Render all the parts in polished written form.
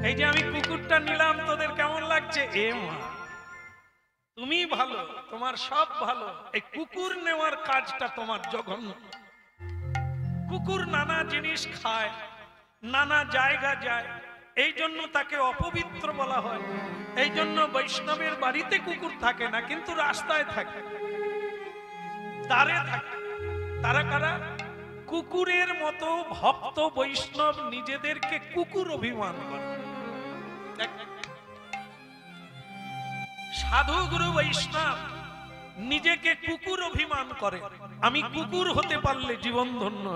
এই যে আমি কুকুরটা নিলাম, তোদের কেমন লাগছে? এ মা, তুমি ভালো, তোমার সব ভালো, এই কুকুর নেওয়ার কাজটা তোমার জঘন্য। কুকুর নানা জিনিস খায়, নানা জায়গা যায়, এই জন্য তাকে অপবিত্র বলা হয়। এই জন্য বৈষ্ণবের বাড়িতে কুকুর থাকে না, কিন্তু রাস্তায় থাকে, দ্বারে থাকে। তারা কারা? কুকুরের মতো ভক্ত বৈষ্ণব নিজেদেরকে কুকুর অভিমান করে। সাধু গুরু বৈষ্ণব নিজেকে কুকুর অভিমান করে, আমি কুকুর হতে পারলে জীবন ধন্য।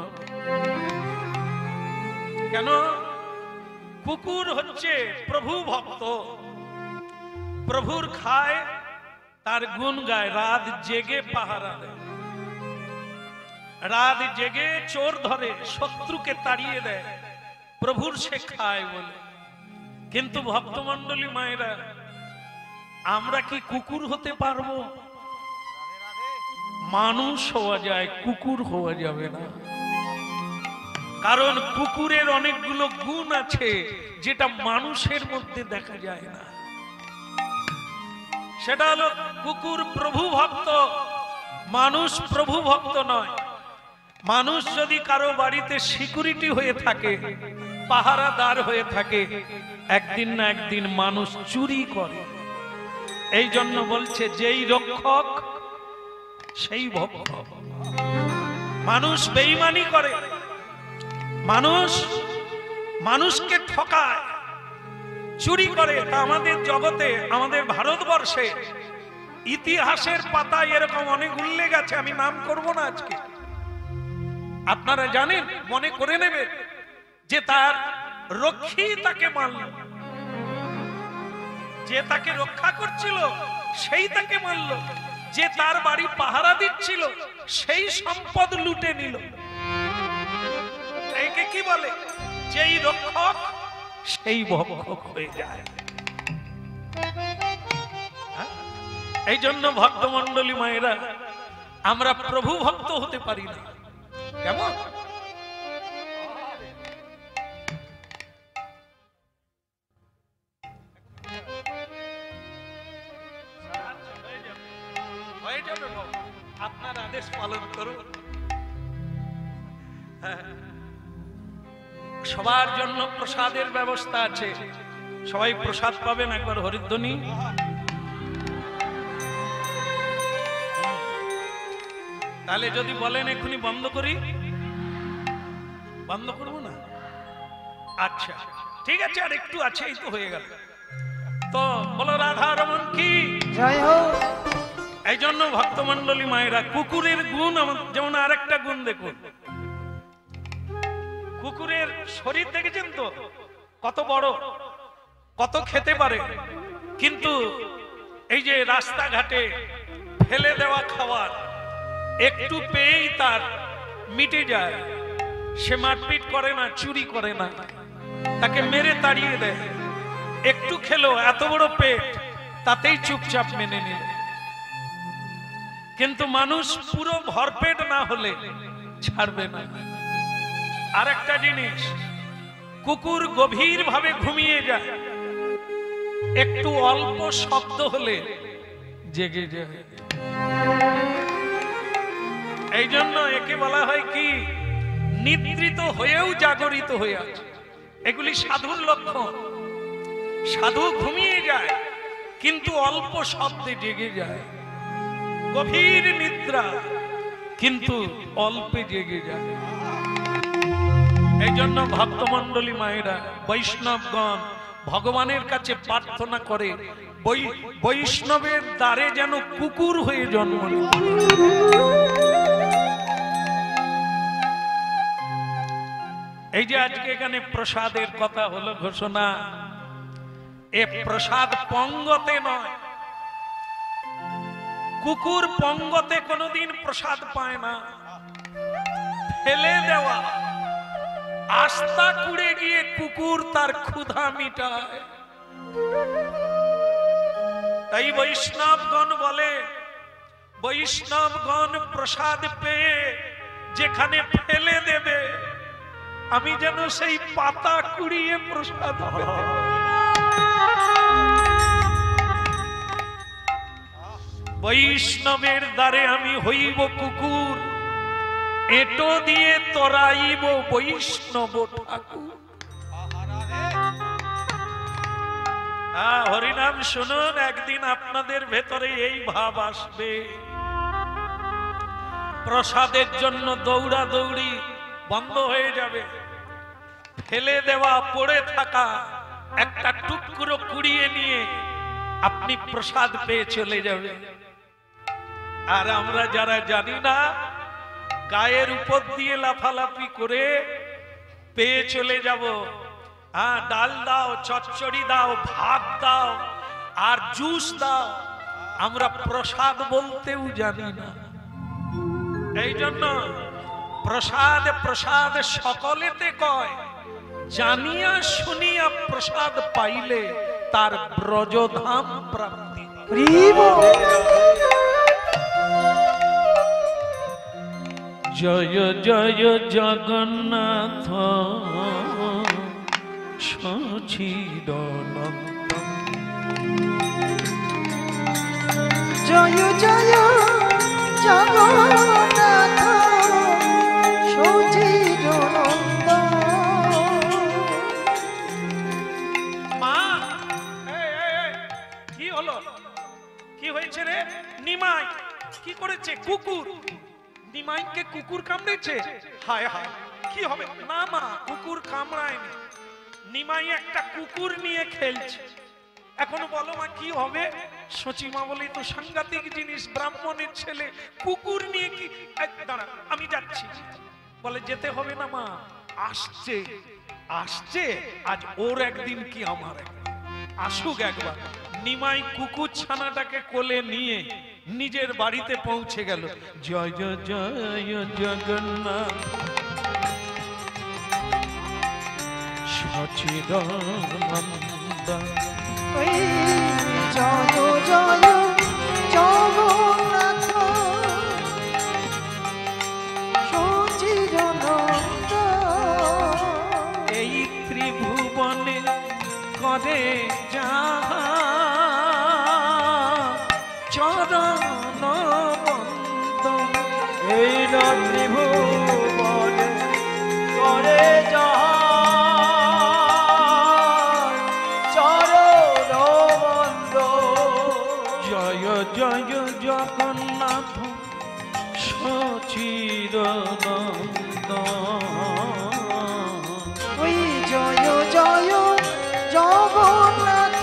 কেন? কুকুর হচ্ছে প্রভু ভক্ত, প্রভুর খায়, তার গুণ গায়, রাত জেগে পাহারা দেয়, রাত জেগে চোর ধরে, শত্রুকে তাড়িয়ে দেয়, প্রভুর সে খায় বলে। কিন্তু ভক্তমণ্ডলী মায়েরা, আমরা কি কুকুর হতে পারবো? মানুষ হওয়া যায়, কুকুর হওয়া যাবে না। কারণ কুকুরের অনেকগুলো গুণ আছে যেটা মানুষের মধ্যে দেখা যায় না। সেটা হলো কুকুর প্রভু ভক্ত, মানুষ প্রভু ভক্ত নয়। মানুষ যদি কারো বাড়িতে সিকিউরিটি হয়ে থাকে, পাহারাদার হয়ে থাকে, একদিন না একদিন মানুষ চুরি করে। এই জন্য বলছে, যেই রক্ষক সেই ভক্ষক। মানুষ বেঈমানি করে, মানুষকে ঠকায়, চুরি করে। তা আমাদের জগতে, আমাদের ভারতবর্ষে ইতিহাসের পাতায় এরকম অনেক উল্লেখ আছে, আমি নাম করব না আজকে। আপনারা জানেন, মনে করে নেবেন যে তার রক্ষী তাকে মারল, যে তাকে রক্ষা করছিল সেই তাকে মারল, যে তার বাড়ি পাহারা দিচ্ছিল সেই সম্পদ লুটে নিল। একে কি বলে? যেই রক্ষক সেই ভক্ষক হয়ে যায়। এই জন্য ভক্তমণ্ডলী মায়েরা, আমরা প্রভু ভক্ত হতে পারি না। কেমন? হয়ে যাবে, আপনার আদেশ পালন করুন। সবার জন্য প্রসাদের ব্যবস্থা আছে, সবাই প্রসাদ পাবেন। একবার হরিধ্বনি। তাহলে যদি বলেন এখনই বন্ধ করি, বন্ধ করবো না? আচ্ছা ঠিক আছে, আর একটু আছে, এই তো হয়ে গেল। তো বলো রাধা রমন কি জয় হোক। এই জন্য ভক্তমণ্ডলী মায়েরা, কুকুরের গুণ যেমন আরেকটা গুণ দেখুন। কুকুরের শরীর দেখেছেন তো কত বড়, কত খেতে পারে, কিন্তু এই যে রাস্তাঘাটে ফেলে দেওয়া খাবার একটু পেয়েই তার মিটে যায়। সে মারপিট করে না, চুরি করে না, তাকে মেরে তাড়িয়ে দেয়। একটু খেলো, এত বড় পেট, তাতেই চুপচাপ মেনে নিল। কিন্তু মানুষ পুরো ভরপেট না হলে ছাড়বে না। আরেকটা জিনিস, কুকুর গভীর ভাবে ঘুমিয়ে যায়, একটু অল্প শব্দ হলে জেগে যায়। এই জন্য একে বলা হয় কি, নিদ্রিত হয়েও জাগরিত হয়ে আছে। এগুলি সাধুর লক্ষণ। সাধু ঘুমিয়ে যায় কিন্তু অল্প শব্দে জেগে যায়, গভীর নিদ্রা কিন্তু অল্পে জেগে যায়। এই জন্য ভক্তমণ্ডলী মায়েরা, বৈষ্ণবগণ ভগবানের কাছে প্রার্থনা করে, বৈষ্ণবের দ্বারে যেন কুকুর হয়ে জন্ম নেয়। এই যে আজকে এখানে প্রসাদের কথা হলো, ঘোষণা, এ প্রসাদ পঙ্গতে নয়। কুকুর পঙ্গতে কোনোদিন প্রসাদ পায় না, ফেলে দেওয়া। আস্থা কুড়ে গিয়ে কুকুর তার ক্ষুধা মিটায়। তাই বৈষ্ণবগণ বলে, বৈষ্ণবগণ প্রসাদ পেয়ে যেখানে ফেলে দেবে আমি যেন সেই পাতা কুড়িয়ে প্রসাদ পেতে। বৈষ্ণবের দ্বারে আমি হইব কুকুর, এটো দিয়ে তরাইব বৈষ্ণব ঠাকুর। হরিনাম শুনুন, একদিন আপনাদের ভেতরে এই ভাব আসবে, প্রসাদের জন্য দৌড়া দৌড়ি বন্ধ হয়ে যাবে, ফেলে দেওয়া পড়ে থাকা একটা টুকরো কুড়িয়ে নিয়ে আপনি প্রসাদ পেয়ে চলে যাবে। আর আমরা যারা জানি না, গায়ের উপর দিয়ে লাফালাফি করে পেয়ে চলে যাব। ডাল দাও, চচ্চড়ি দাও, ভাত দাও আর জুস দাও, আমরা প্রসাদ বলতেও জানি না। এই জন্য প্রসাদ প্রসাদ সকলেতে কয়, জানিয়া শুনিয়া প্রসাদ পাইলে তার ব্রজধাম প্রাপ্তি। জয় জয় জগন্নাথ সচিদানন্দ, জয় জয় জগন্নাথ সচিদানন্দ। মা, কি হলো? কি হয়েছে রে? নিমাই কি করেছে? কুকুর। নিমাইকে কুকুর কামড়েছে? হায় হায়, কি হবে? না মা, কুকুর কামড়ায়নি, নিমাই একটা কুকুর নিয়ে খেলছে। এখন বলো মা কি হবে? সচিমা বলে তো সাংঘাতিক জিনিস, ব্রাহ্মণের ছেলে কুকুর নিয়ে কি? দাঁড়া, আমি যাচ্ছি। বলে যেতে হবে না মা, আসছে আসছে, আজ ওর একদিন কি আমার একদিন, আসুক একবার। নিমাই কুকুর ছানাটাকে কোলে নিয়ে নিজের বাড়িতে পৌঁছে গেল। জয় জয় জয় জগন্নাথ সচিদানন্দ, জয় জয় জগন্নাথ সচিদানন্দ। এই ত্রিভুবনে করে যাহা চরণ বন্দন, এই ত্রিভুবনে করে যাহা চরণ বন্দন। জয় জয় জগন্নাথ সচিদানন্দ। ওই জয় জয় জগন্নাথ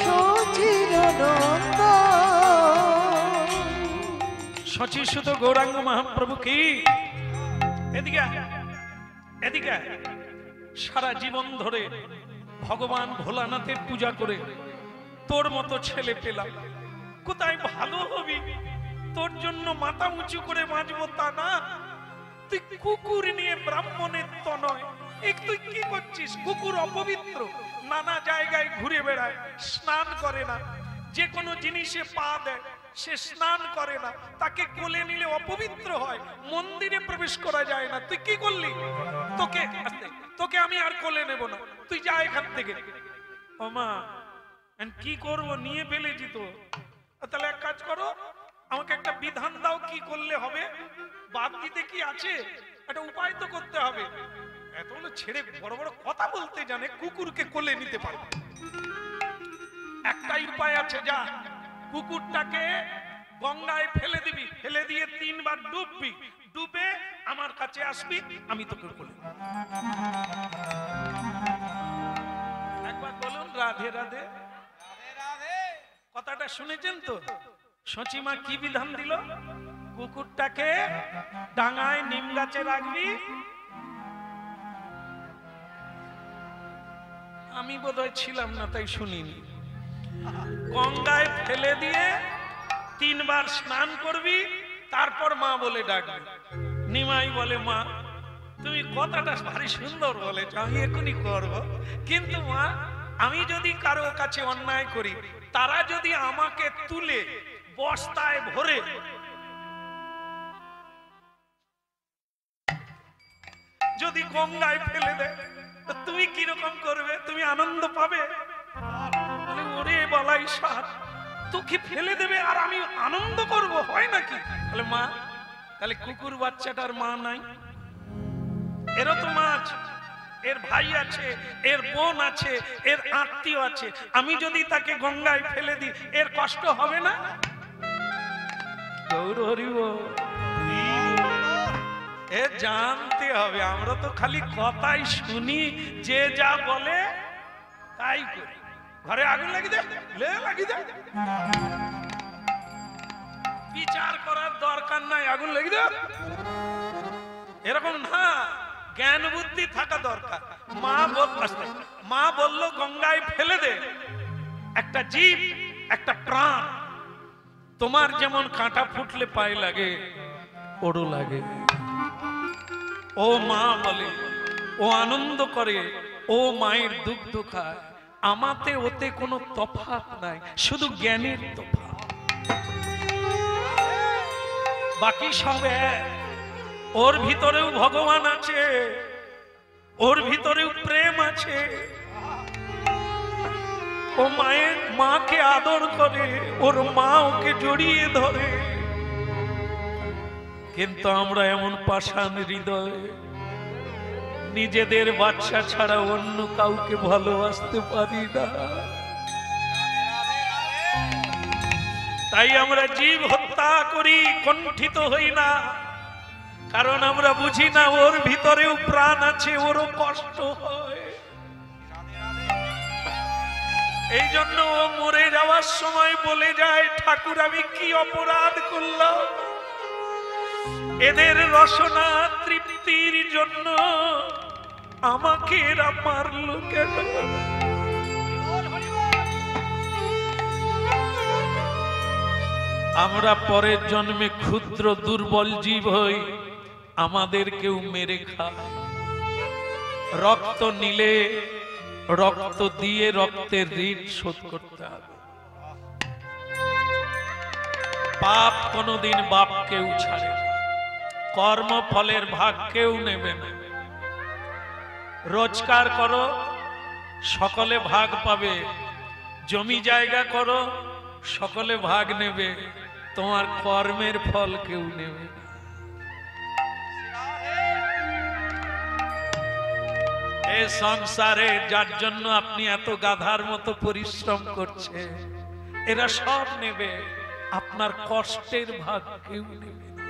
সচিদানন্দ। সচিশুত গৌরাঙ্গ মহাপ্রভু কি? এদিকে এদিকে, সারা জীবন ধরে ভগবান ভোলানাথের পূজা করে তোর মতো ছেলে পেলাম, কোথায় ভালো হবি? তোর জন্য মাথা উঁচু করে বাঁচবো তা না, তুই কুকুর নিয়ে ব্রাহ্মণের তো নয়। তুই কি করছিস? কুকুর অপবিত্র, নানা জায়গায় ঘুরে বেড়ায়, স্নান করে না, যে কোনো জিনিসে পা দেয়, সে স্নান করে না, তাকে কোলে নিলে অপবিত্র হয়, মন্দিরে প্রবেশ করা যায় না। তুই কি করলি? তোকে আমি আর কোলে নেব না, তুই যা এখান থেকে। ও মা, কি করব? নিয়ে ফেলেছি তো। তাহলে এক কাজ করো, আমাকে একটা বিধান দাও, কি করলে হবে? বাদ দিতে কি আছে? একটা উপায় তো করতে হবে। এতগুলো ছেড়ে বড় বড় কথা বলতে জানে, কুকুরকে কোলে নিতে পারবে? একটাই উপায় আছে, যা কুকুরটাকে গঙ্গায় ফেলে দিবি, ফেলে দিয়ে 3 বার ডুববি, ডুবে আমার কাছে আসবি, আমি তোকে কোলে। একবার বলুন রাধে রাধে। কথাটা শুনেছেন তো? সচিমা কি বিধান দিল? কুকুরটাকে ডাঙায় নিম গাছে রাখবি, আমি বোধহয় ছিলাম না তাই শুনিনি, গঙ্গায় ফেলে দিয়ে 3 বার স্নান করবি, তারপর মা বলে ডাকবি। নিমাই বলে মা তুমি কথাটা ভারী সুন্দর বলেছ, আমি এখনই করব, কিন্তু মা আমি যদি কারো কাছে অন্যায় করি, তারা যদি আমাকে তুলে বস্তায় ভরে যদি গঙ্গায় ফেলে দেয় তো তুমি কিরকম করবে? তুমি আনন্দ পাবে? বলে, ওরে বালাই সাত, তোকে ফেলে দেবে আর আমি আনন্দ করব, হয় নাকি? বলে, মা তাহলে কুকুর বাচ্চাটার মা নাই? এরও তো মা আছে, এর ভাই আছে, এর বোন আছে, এর আত্মীয় আছে। আমি যদি তাকে গঙ্গায় ফেলে দিই এর কষ্ট হবে না? গৌর হরি বল। এ জানতে হবে, আমরা তো খালি কথাই শুনি, যে যা বলে তাই করি। ঘরে আগুন লাগিয়ে দে, লে লাগিয়ে দে, বিচার করার দরকার নাই, আগুন লাগিয়ে দে, এরকম না। জ্ঞান বুদ্ধি থাকা দরকার। মা বলল গঙ্গায় ফেলে দে, একটা জীব, একটা প্রাণ। তোমার যেমন কাঁটা ফুটলে পায়ে লাগে, ওরও লাগে। ও মা বলে, ও আনন্দ করে, ও মায়ের দুগ্ধ খায়। আমাতে ওতে কোনো তফাৎ নাই, শুধু জ্ঞানের তফাৎ, বাকি সব এক। ওর ভিতরেও ভগবান আছে, ওর ভিতরেও প্রেম আছে। ও মাকে আদর করে, ওর মা ওকে জড়িয়ে ধরে। কিন্তু আমরা এমন পাষাণ হৃদয়, নিজেদের বাচ্চা ছাড়া অন্য কাউকে ভালোবাসতে পারি না। তাই আমরা জীব হত্যা করি, কণ্ঠিত হই না, কারণ আমরা বুঝি না ওর ভিতরেও প্রাণ আছে, ওরও কষ্ট হয়। এই জন্য ও মরে যাওয়ার সময় বলে যায়, ঠাকুর আমি কি অপরাধ করলাম, এদের রসনা তৃপ্তির জন্য আমাকে এরা মারলো কেন? আমরা পরের জন্মে ক্ষুদ্র দুর্বল জীব হই, আমাদের কেউ মেরে খায়। রক্ত নিলে রক্ত দিয়ে রক্তের ঋণ শোধ করতে হবে। পাপ কোনদিন বাপ কেউ ছাড়ে না, কর্ম ফলের ভাগ কেউ নেবে না। রোজগার করো, সকলে ভাগ পাবে। জমি জায়গা করো, সকলে ভাগ নেবে, তোমার কর্মের ফল কেউ নেবে না। এই সংসারে যার জন্য আপনি এত গাধার মতো পরিশ্রম করছে, এরা সব নেবে, আপনার কষ্টের ভাগ কেউ নেবে না।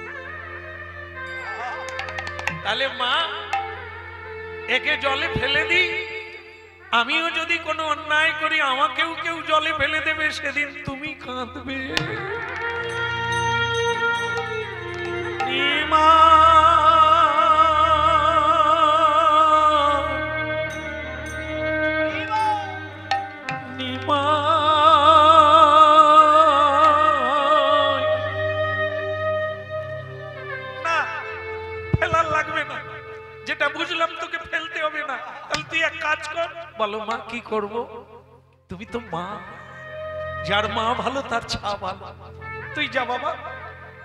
তাহলে মা, একে জলে ফেলে দিই, আমিও যদি কোনো অন্যায় করি আমাকেও কেউ জলে ফেলে দেবে, সেদিন তুমি কাঁদবে। মা যেটা বুঝলাম তোকে ফেলতে হবে না, তাহলে তুই এক কাজ কর। বলো মা কি করব? তুমি তো মা, যার মা ভালো তার ছা ভালো। তুই যা বাবা,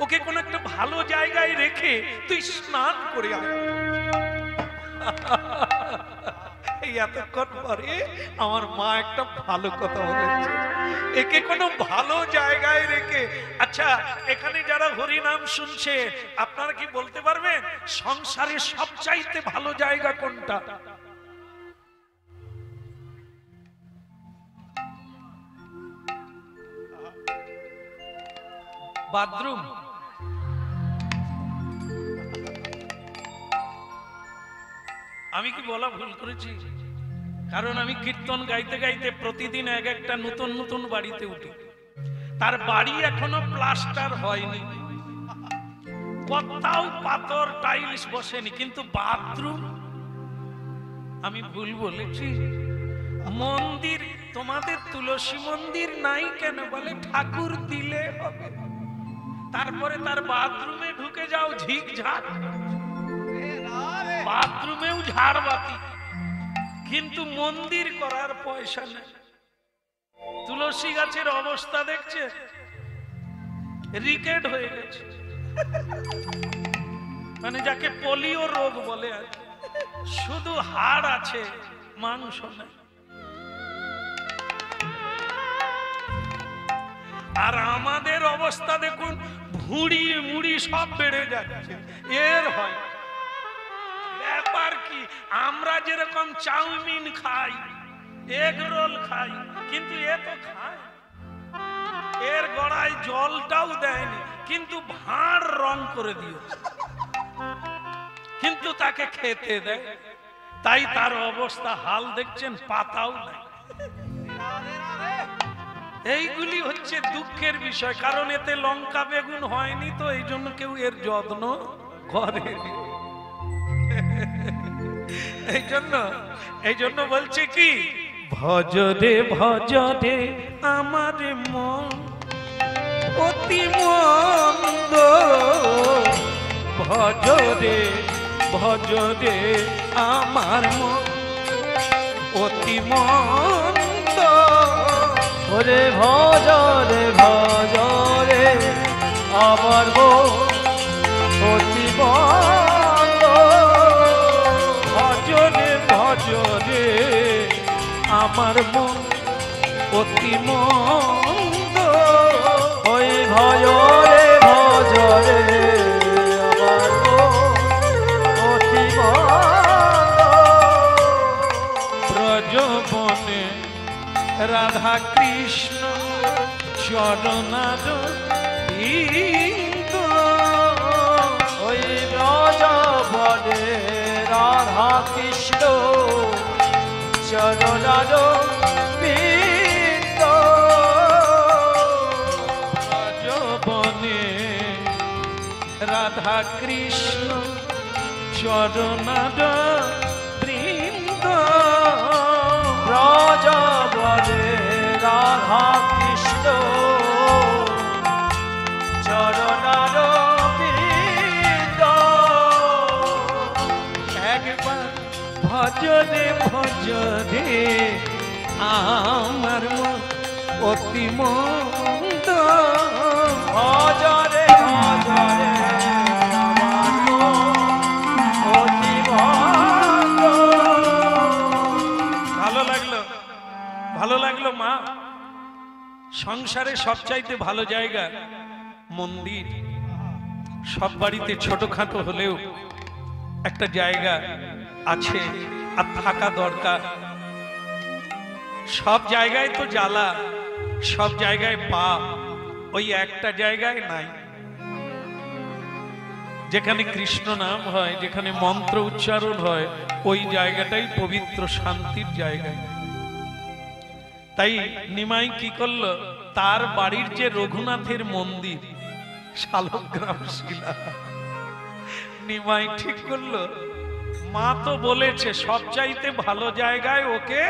ওকে কোন একটা ভালো জায়গায় রেখে তুই স্নান করে আয়। এই এতক্ষণ পরে আমার মা একটা ভালো কথা বলেছে, একে কোনো ভালো জায়গায় রেখে। আচ্ছা, এখানে যারা হরি নাম শুনছে, আপনারা কি বলতে পারবেন সংসারে সবচাইতে ভালো জায়গা কোনটা? বাথরুম? আমি কি বলা ভুল করেছি? কারণ আমি কীর্তন গাইতে গাইতে প্রতিদিন এক একটা নতুন নতুন বাড়িতে উঠি, তার বাড়ি এখনো প্লাস্টার হয়নি, কোথাও পাথর টাইলস বসেনি, কিন্তু বাথরুম। আমি ভুল বলেছি? মন্দির, তোমাদের তুলসী মন্দির নাই কেন? বলে ঠাকুর দিলে হবে। তারপরে তার বাথরুমে ঢুকে যাও, ঝিকঝাক, বাথরুমেও ঝাড়বাতি, কিন্তু মন্দির করার পয়সা নেই। তুলসী গাছের অবস্থা দেখছে, রিকেট হয়ে গেছে, মানে যাকে পোলিও রোগ বলে আর কি। শুধু হাড় আছে, মাংস নেই। আর আমাদের অবস্থা দেখুন, ভুঁড়ি মুড়ি সব বেড়ে যাচ্ছে। এর হয় ব্যাপার কি, আমরা যেরকম চাউমিন খাই, এগ রোল খাই, কিন্তু এ তো খায়, এর গড়ায় জলটাও দেয়নি, কিন্তু ভাঁড় রং করে দিয়েছে, কিন্তু তাকে খেতে দেয়। তাই তার অবস্থা হাল দেখছেন, পাতাও নাই। এইগুলি হচ্ছে দুঃখের বিষয়, কারণ এতে লঙ্কা বেগুন হয়নি, তো এই জন্য কেউ এর যত্ন করে। এই জন্য বলছে কি, ভজরে ভজরে আমার মন অতি মন্দ, ভজরে ভজরে আমার মন অতি মন্দ। ওরে ভজরে ভজরে আমার মন অতি মন্দ, ভজরে ভজরে আমার মন অতি মন্দ। ওই ভজরে ভজরে আমার মন অতি মন্দ। ব্রজবনে রাধা কৃষ্ণ চরণার বিন্দ, ওই ব্রজবনে রাধা কৃষ্ণ চরণার বিন্দ। ব্রজবনে রাধা কৃষ্ণ চরণার বৃন্দ, ব্রজবনে রাধা কৃষ্ণ চরণার বিন্দ। একবার ভজরে ভজরে আমার মন অতি মন্দ, ভজরে ভজরে আমার মন অতি মন্দ। ভালো লাগলো, ভালো লাগলো মা। সংসারে সবচাইতে ভালো জায়গা মন্দির। সব বাড়িতে ছোটখাটো হলেও একটা জায়গা আছে, আর থাকা দরকার। সব জায়গায় তো জ্বালা, সব জায়গায় পাপ, ওই একটা জায়গায় নাই, যেখানে কৃষ্ণ নাম হয়, যেখানে মন্ত্র উচ্চারণ হয়, ওই জায়গাটাই পবিত্র শান্তির জায়গা। তাই নিমাই কি করলো, তার বাড়ির যে রঘুনাথের মন্দির শালগ্রাম শিলা, নিমাই ঠিক করলো, মা তো বলেছে সবচাইতে ভালো জায়গায় ওকে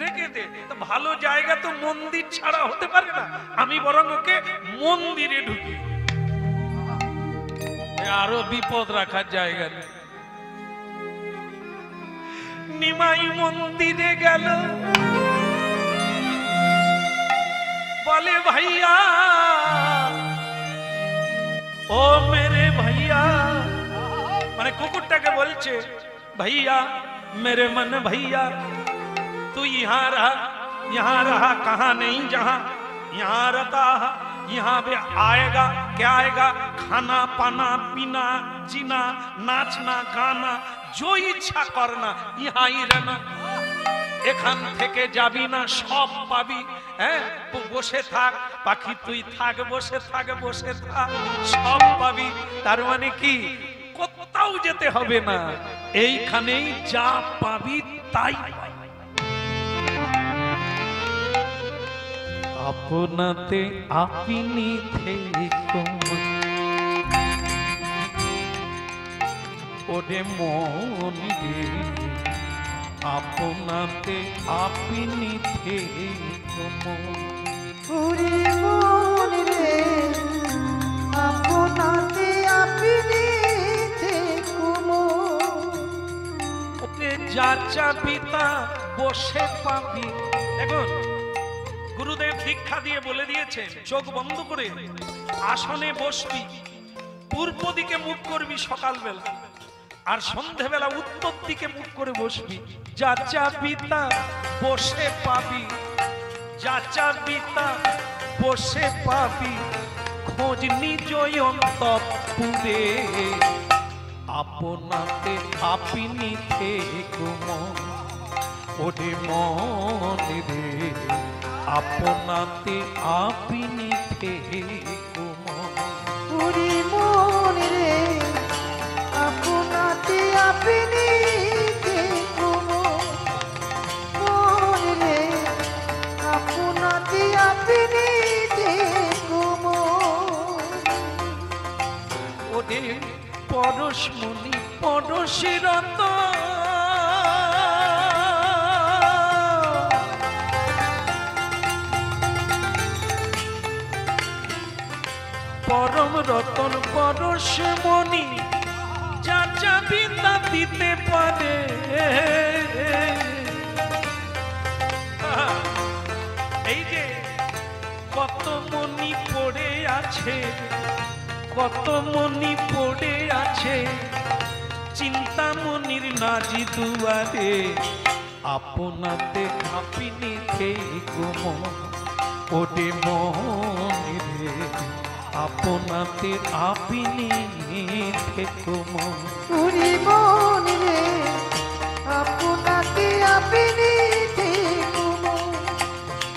রেখে দে, তো ভালো জায়গা তো মন্দির ছাড়া হতে পারে না, আমি বরং ওকে মন্দিরে ঢুকি, আরো বিপদ রাখার জায়গা নেই। নিমাই মন্দিরে গেল, বলে ভাইয়া ও মেরে ভাইয়া, মানে কুকুরটাকে বলছে भैया मेरे मन भैया तू यहाँ रहा कहाँ नहीं जहाँ यहाँ रहता यहाँ भी आएगा क्या आएगा खाना पाना पीना जीना नाचना गाना जो इच्छा करना यहाँ ही रहना এখান থেকে যাবি না সব পাবি হ্যাঁ বসে থাক পাখি তুই থাক বসে থাক সব পাবি তার মানে কি কোথাও যেতে হবে না এইখানেই যা পাবি তাই আপনাতে আপনি থেকো ওরে মন রে আপনাতে আপনি থেকো ওরে মন রে আপনাতে আপনি থেকো ওকে যা চাবি তা বসে পাবি দেখুন গুরুদেব দীক্ষা দিয়ে বলে দিয়েছেন চোখ বন্ধ করে আসনে বসবি পূর্ব দিকে মুখ করবি সকালবেলা আর সন্ধেবেলা উত্তর দিকে মুখ করে বসবি, যা চাবি তা বসে পাবি, যা চাবি তা বসে পাবি, খোঁজ নিজ অন্তঃপুরে, আপনাতে আপনি থেকো মন, ওরে মন রে, আপনাতে আপনি থেকো মন। পুরি মন রে আপনাতে আপনি থেকো মন রে আপনাতে আপনি থেকো মন। ওরে পরশমণি পরশিরত, পরম রতন পরশমণি, যা চাবি তা দিতে পারে। এই যে কত মণি পড়ে আছে, কত মণি পড়ে আছে চিন্তামণির নাজি দুয়ারে, আপনাতে আপনি থেকো মন, ওরে মন রে, আপনাতে আপনি থেকো মন। পুরি মন রে আপনাতে আপনি থেকো মন,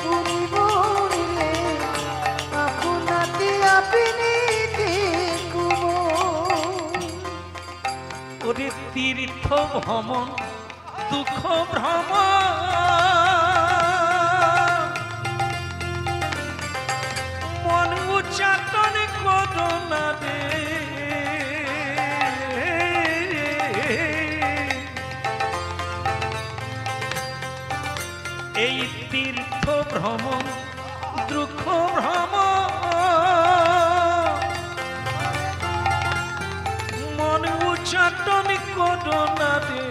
পুরি মন রে আপনাতে আপনি থেকো মন। ওরে তীর্থ ভ্রমণ দুঃখ ভ্রমণ, মন উচ্চাটন করো না রে, এই তীর্থ ভ্রমণ দুঃখ ভ্রমণ, মন উচ্চাটন করো না রে।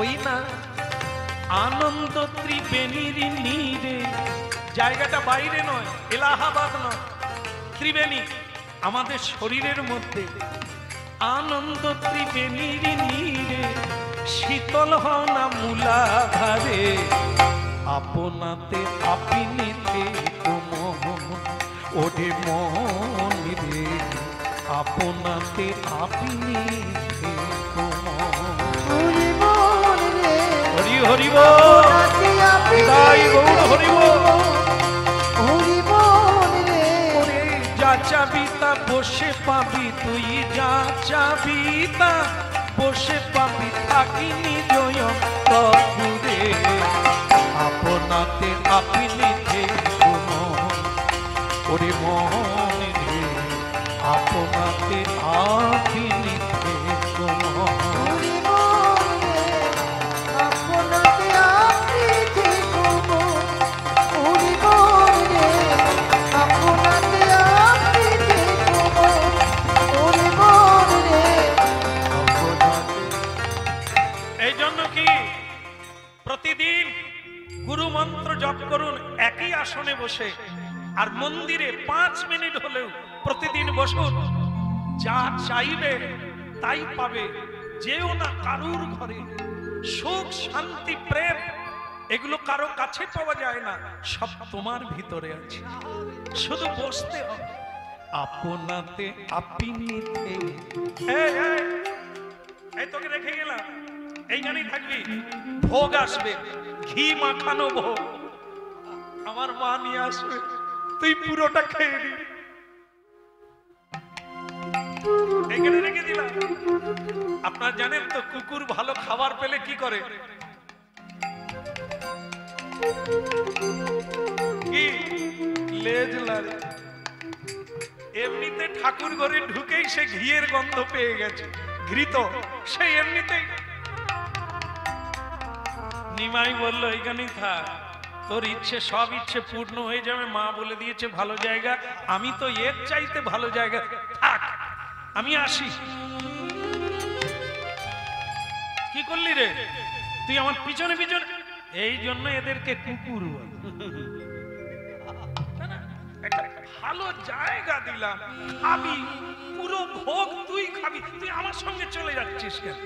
ওই না আনন্দ ত্রিবেণীর নীরে, জায়গাটা বাইরে নয়, এলাহাবাদ নয়, ত্রিবেণী আমাদের শরীরের মধ্যে। আনন্দ ত্রিবেণীর নীরে শীতল হও না মূলাধারে, আপনাতে আপনি থেকো মন, ওরে মন রে, আপনাতে আপনি থেকো মন। পুরি মন রে হরি হরি বল, আপনাতে আপনি বিদায় গৌর হরি বল। পুরি মন রে ওরে যা চাবি তা বসে পাবি, তুই যা চাবি তা বসে পাবি, থাকি নিজ অন্তঃপুরে, আপনাতে আপনি থেকো মন, ওরে মন রে, আপনাতে আপনি থেকো মন। পুরি মন রে আপনাতে আপনি থেকো মন, পুরি মন রে আপনাতে আপনি থেকো মন, পুরি মন রে। এই জন্য কি প্রতিদিন গুরু মন্ত্র জপ করুন একই আসনে বসে, আর মন্দিরে 5 মিনিট হলেও প্রতিদিন বসুন, যা চাইবে তাই পাবে। যেও না কারুর ঘরে, সুখ শান্তি প্রেম এগুলো কারো কাছে পাওয়া যায় না, সব তোমার ভিতরে আছে, শুধু বসতে হবে। আপনাতে আপনি এই তোকে রেখে গেলাম, এইখানেই থাকবি, ভোগ আসবে, ঘি মাখানো ভোগ আমার মা নিয়ে আসবে, তুই পুরোটা খেয়ে নিবি। এখানে রেখে দিলাম। আপনার জানেন তো কুকুর ভালো খাবার পেলে কি করে? কি লেজ লাড়ে। এমনিতে ঠাকুর ঘরে ঢুকেই সে ঘিয়ের গন্ধ পেয়ে গেছে, ঘৃত, সে এমনিতেই। নিমাই বলল এখানেই থাক, তোর ইচ্ছে সব ইচ্ছে পূর্ণ হয়ে যাবে, মা বলে দিয়েছে ভালো জায়গা, আমি তো এর চাইতে ভালো জায়গা, থাক আমি আসি। কি করলি রে তুই আমার পিছনে পিছনে? এই জন্য এদেরকে কুকুর বলে। একটা ভালো জায়গা দিলাম, খাবি, পুরো ভোগ তুই খাবি, তুই আমার সঙ্গে চলে যাচ্ছিস কেন?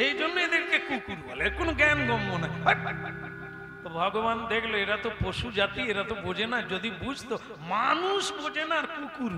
এই জন্য এদেরকে কুকুর বলে, এর কোনো জ্ঞান গম্য না। তো ভগবান দেখলো এরা তো পশু জাতি, এরা তো বোঝে না, যদি বুঝতো, মানুষ বোঝে না আর কুকুর।